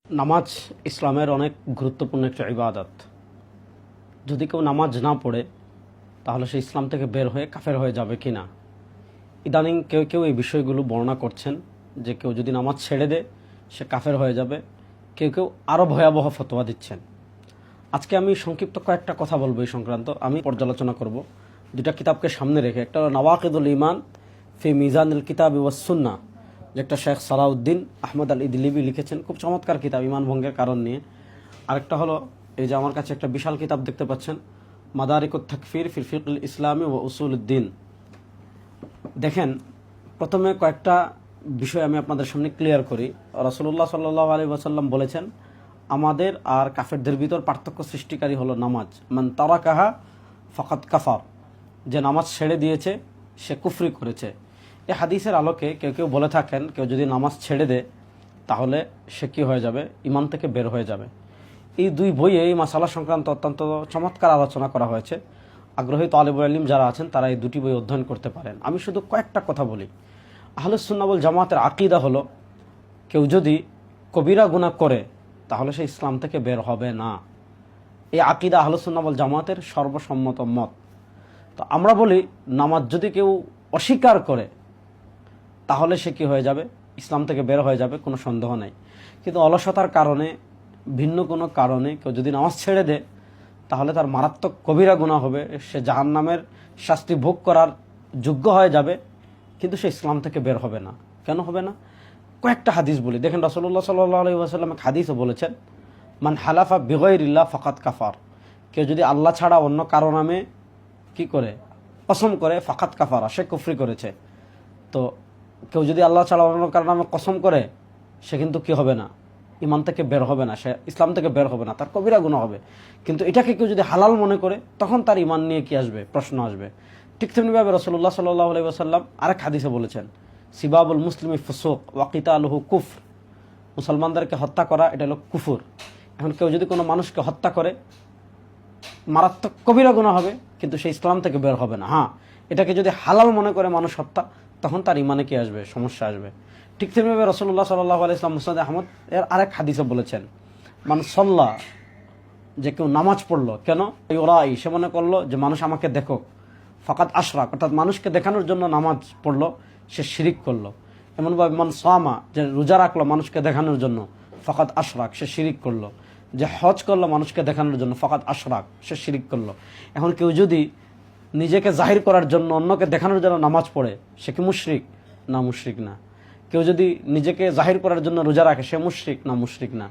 নামাজ ইসলামের অনেক গুরুত্বপূর্ণ একটা ইবাদত। যদি কেউ নামাজ না পড়ে তাহলে সে ইসলাম থেকে বের হয়ে কাফের হয়ে যাবে কি না। ইদানিং কেউ কেউ এই বিষয়গুলো বর্ণনা করছেন যে কেউ যদি নামাজ ছেড়ে দেয় সে কাফের হয়ে যাবে, কেউ কেউ আরও ভয়াবহ ফতোয়া দিচ্ছেন। আজকে আমি সংক্ষিপ্ত কয়েকটা কথা বলবো এই সংক্রান্ত। আমি পর্যালোচনা করব দুটা কিতাবকে সামনে রেখে। একটা হলো নওয়াকিদুল ঈমান ফি মিজানুল কিতাব ওয়াস সুন্নাহ, যেটা শেখ সালাউদ্দিন আহমদ আল ইদলিবি লিখেছেন, খুব চমৎকার কিতাব ঈমান ভঙ্গের কারণ নিয়ে। আরেকটা হলো এই যে আমার কাছে একটা বিশাল কিতাব দেখতে পাচ্ছেন, মাদারিকুত তাকফির ফিল ফিকহুল ইসলামি ওয়া উসুলুদ্দিন। দেখেন, প্রথমে কয়েকটা বিষয় আমি আপনাদের সামনে ক্লিয়ার করি। রাসূলুল্লাহ সাল্লাল্লাহু আলাইহি ওয়াসাল্লাম বলেছেন, আমাদের আর কাফেরদের ভিতর পার্থক্য সৃষ্টিকারী হলো নামাজ। মান তারাকাহা ফাকাদ কাফার, যে নামাজ ছেড়ে দিয়েছে সে কুফরি করেছে। এই হাদিসের আলোকে কেউ কেউ বলে থাকেন কেউ যদি নামাজ ছেড়ে দেয় তাহলে সে কী হয়ে যাবে, ঈমান থেকে বের হয়ে যাবে। এই দুই বইয়ে এই মাসালা সংক্রান্ত অত্যন্ত চমৎকার আলোচনা করা হয়েছে। আগ্রহী তালিবুল ইলম যারা আছেন তারা এই দুটি বই অধ্যয়ন করতে পারেন। আমি শুধু কয়েকটা কথা বলি। আহলুস সুন্নাহ ওয়াল জামাতের আকীদা হলো, কেউ যদি কবিরা গুনাহ করে তাহলে সে ইসলাম থেকে বের হবে না। এই আকীদা আহলুস সুন্নাহ ওয়াল জামাতের সর্বসম্মত মত। তো আমরা বলি, নামাজ যদি কেউ অস্বীকার করে তাহলে সে কি হয়ে যাবে, ইসলাম থেকে বের হয়ে যাবে, কোনো সন্দেহ নাই। কিন্তু অলসতার কারণে, ভিন্ন কোনো কারণে কেউ যদি নামাজ ছেড়ে দেয় তাহলে তার মারাত্মক কবিরা গুনাহ হবে, সে জাহান্নামের শাস্তি ভোগ করার যোগ্য হয়ে যাবে, কিন্তু সে ইসলাম থেকে বের হবে না। কেন হবে না? কয়েকটা হাদিস বলি। দেখেন, রাসূলুল্লাহ সাল্লাল্লাহু আলাইহি ওয়াসাল্লাম এক হাদিসে বলেছেন, মান হালাফা বিগাইরিল্লাহ ফাকাদ কাফার, কেউ যদি আল্লাহ ছাড়া অন্য কারো নামে কি করে, কসম করে, ফাকাদ কাফারা, সে কুফরি করেছে। তো কেউ যদি আল্লাহ ছাড়া অন্য কারো নামে কসম করে সে কিন্তু কি হবে না, ঈমান থেকে বের হবে না, সে ইসলাম থেকে বের হবে না, তার কবিরা গুনাহ হবে। কিন্তু এটাকে কেউ যদি হালাল মনে করে তখন তার ঈমান নিয়ে কি আসবে, প্রশ্ন আসবে। ঠিক তেমনিভাবে রাসূলুল্লাহ সাল্লাল্লাহু আলাইহি ওয়াসাল্লাম আরেক হাদিসে বলেছেন, সিবাবুল মুসলিমি ফুসুক ওয়া কিতালুহু কুফর, মুসলমানদেরকে হত্যা করা এটা হলো কুফর। এখন কেউ যদি কোনো মানুষকে হত্যা করে মারাত্মক কবিরা গুনাহ হবে, কিন্তু সে ইসলাম থেকে বের হবে না। হ্যাঁ, এটাকে যদি হালাল মনে করে মানুষ হত্যা, তখন তার ঈমানে কি আসবে, সমস্যা আসবে। ঠিক তেমনিভাবে রাসূলুল্লাহ সাল্লাল্লাহু আলাইহি ওয়াসাল্লাম মুসনাদে আহমদ এর আরেক হাদিসে বলেছেন, মান সাল্লা, যে কেউ নামাজ পড়লো, কেন ইউরাই, সে মনে করলো যে মানুষ আমাকে দেখুক, ফাকাদ আশরাক, অর্থাৎ মানুষকে দেখানোর জন্য নামাজ পড়লো, সে শিরিক করলো। এমনভাবে মান সামা, যে রোজা রাখলো মানুষকে দেখানোর জন্য, ফাকাদ আশরাক, সে শিরিক করলো। যে হজ করলো মানুষকে দেখানোর জন্য, ফাকাদ আশরাক, সে শিরিক করলো। এখন কেউ যদি নিজেকে জাহির করার জন্য, অন্যকে দেখানোর জন্য নামাজ পড়ে, সে কি মুশরিক? না, মুশরিক না। কেউ যদি নিজেকে জাহির করার জন্য রোজা রাখে, সে মুশরিক? না, মুশরিক না।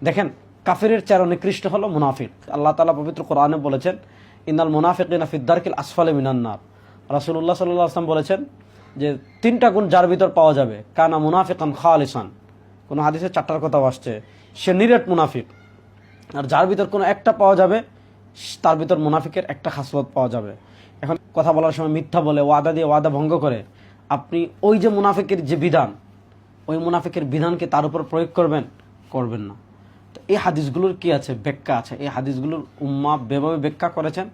দেখেন, কাফিরের চেয়ে নিকৃষ্ট হলো মুনাফিক। আল্লাহ তাআলা পবিত্র কোরআনে বলেছেন, ইন্নাল মুনাফিকিনা ফিদ দারকিল আসফালি মিনান নার। রাসূলুল্লাহ সাল্লাল্লাহু আলাইহি ওয়াসাল্লাম বলেছেন যে তিনটা গুণ যার ভিতর পাওয়া যাবে, কানা মুনাফিকান খালিসান, কোনো হাদিসে চারটার কথা আসছে, সে নিরেট মুনাফিক। আর যার ভিতর কোনো একটা পাওয়া যাবে, তার ভিতর মুনাফিকের একটা খাসলত পাওয়া যাবে। এখন কথা বলার সময় মিথ্যা বলে, ওয়াদা দিয়ে ওয়াদা ভঙ্গ করে, আপনি ওই যে মুনাফিকের যে বিধান, ওই মুনাফিকের বিধানকে তার উপর প্রয়োগ করবেন? করবেন না। তো এই হাদিসগুলোর কি আছে, ব্যাখ্যা আছে। এই হাদিসগুলোর উম্মাহ যেভাবে ব্যাখ্যা করেছেন,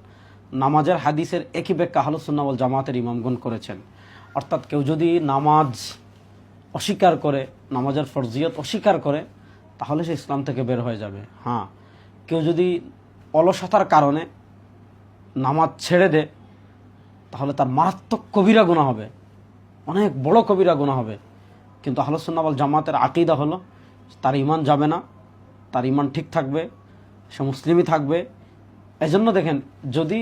নামাজের হাদিসের একই ব্যাখ্যা আহলুস সুন্নাহ ওয়াল জামাতের ইমামগণ করেছেন। অর্থাৎ কেউ যদি নামাজ অস্বীকার করে, নামাজের ফরজিয়ত অস্বীকার করে, তাহলে সে ইসলাম থেকে বের হয়ে যাবে। হ্যাঁ, কেউ যদি অলসতার কারণে নামাজ ছেড়ে দেয় তাহলে তার মারাত্মক কবিরা গুনাহ হবে, অনেক বড় কবিরা গুনাহ হবে। কিন্তু আহলুস সুন্নাহ ওয়াল জামাতের আকীদা হলো, তার ঈমান যাবে না, তার ঈমান ঠিক থাকবে, সে মুসলিমই থাকবে। এজন্য দেখেন, যদি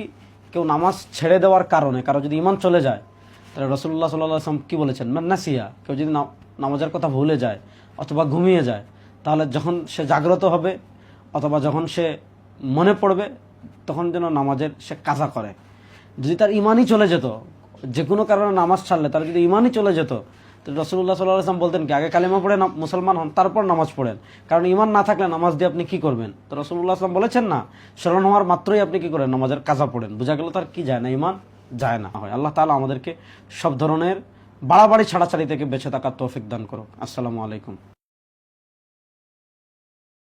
কেউ নামাজ ছেড়ে দেওয়ার কারণে কারো যদি ঈমান চলে যায়, তাহলে রাসূলুল্লাহ সাল্লাল্লাহু আলাইহি ওয়াসাল্লাম কি বলেছেন, মান নাসিয়া, কেউ যদি নামাজের কথা ভুলে যায় অথবা ঘুমিয়ে যায়, তাহলে যখন সে জাগ্রত হবে অথবা যখন সে মনে পড়বে, তখন যেন নামাজের সে কাজা করে। যদি তার ঈমানই চলে যেত, যে কোনো কারণে নামাজ ছাড়লে তার যদি ঈমানই চলে যেত, তো রাসূলুল্লাহ সাল্লাল্লাহু আলাইহি ওয়াসাল্লাম বলতেন কি, আগে কালেমা পড়ে মুসলমান হন, তারপর নামাজ পড়েন। কারণ ঈমান না থাকলে নামাজ দিয়ে আপনি কি করবেন? তো রাসূলুল্লাহ সাল্লাল্লাহু আলাইহি ওয়াসাল্লাম বলেছেন না, স্মরণ হওয়ার মাত্রই আপনি কি করেন, নামাজের কাজা পড়েন। বোঝা গেল তার কি যায় না, ঈমান যায় না। হয় আল্লাহ তাআলা আমাদেরকে সব ধরনের বাড়াবাড়ি ছাড়াছাড়ি থেকে বেঁচে থাকার তৌফিক দান করুক। আসসালামু আলাইকুম।